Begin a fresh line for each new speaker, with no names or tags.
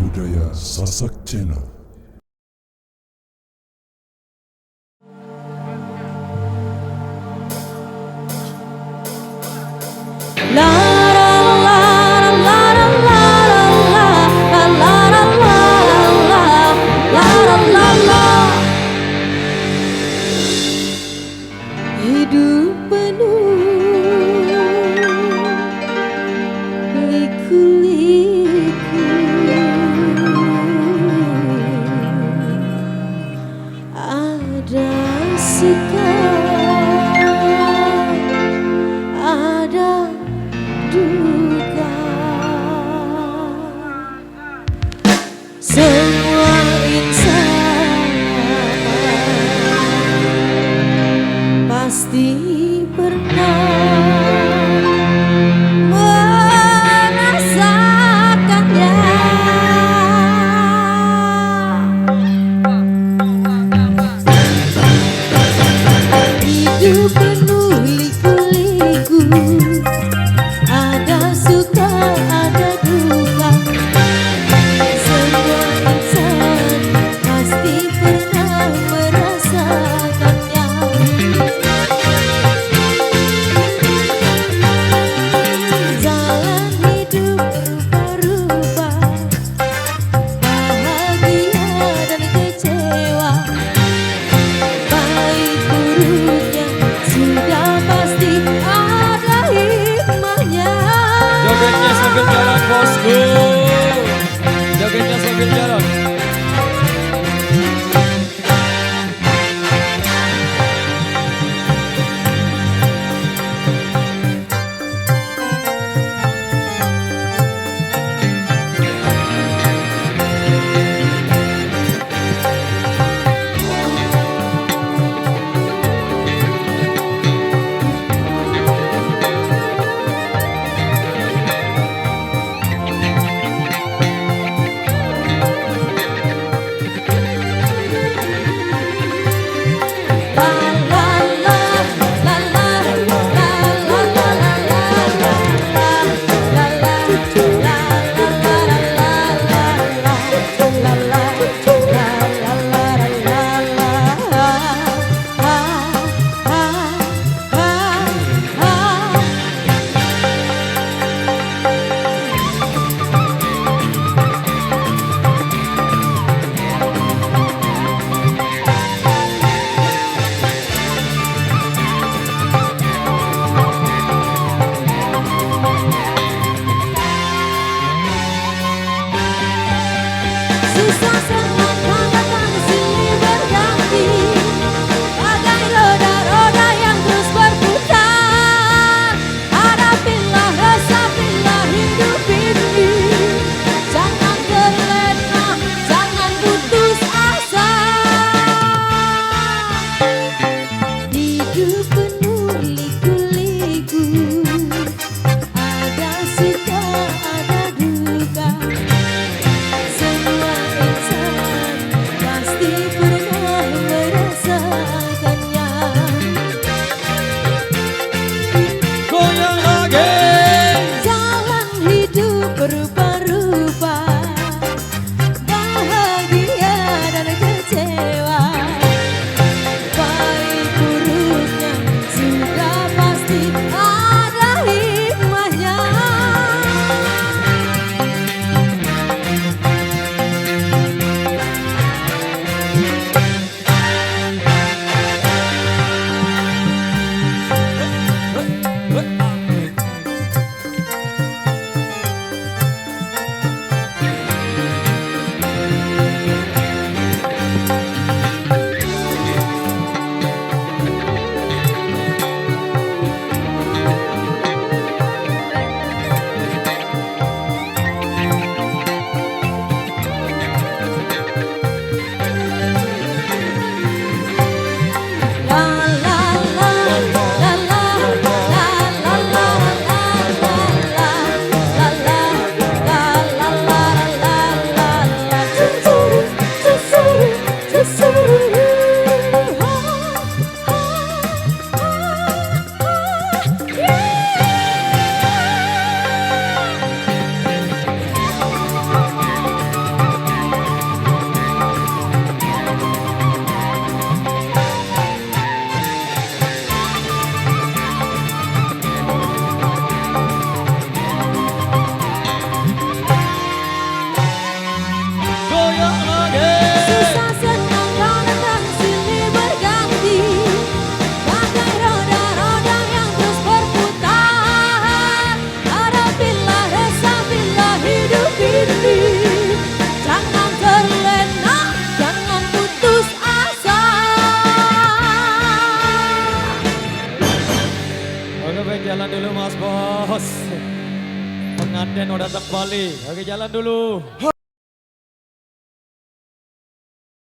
budaya Sasak Channel.
Hidup penuh liku-liku, ada suka, ada duka. Semua insan pasti pernah merasakannya. Hidup penuh liku-liku, ada suka, ada duka. Semua insan pasti pernah merasakannya. Jalan hidup berubah-ubah, bahagia dan kecewa, baik buruknya sudah pasti ada hikmahnya.
Jogetnya sambil jalan bosku, jogetnya sambil jalan.
Susah senang datang silih berganti, bagai roda-roda yang terus berputar. Hadapilah, resapilah hidup ini, jangan terlena, jangan putus asa. Hidup penuh liku-liku, ada suka, ada duka. Semua insan pasti pernah merasakannya.
Goyang lagi.
Jalan hidup berubah-ubah, bahagia dan kecewa, baik buruknya sudah pasti ada hikmahnya.
jalan dulu Mas Bos. Pengantin udah datang Bali. Oke, jalan dulu.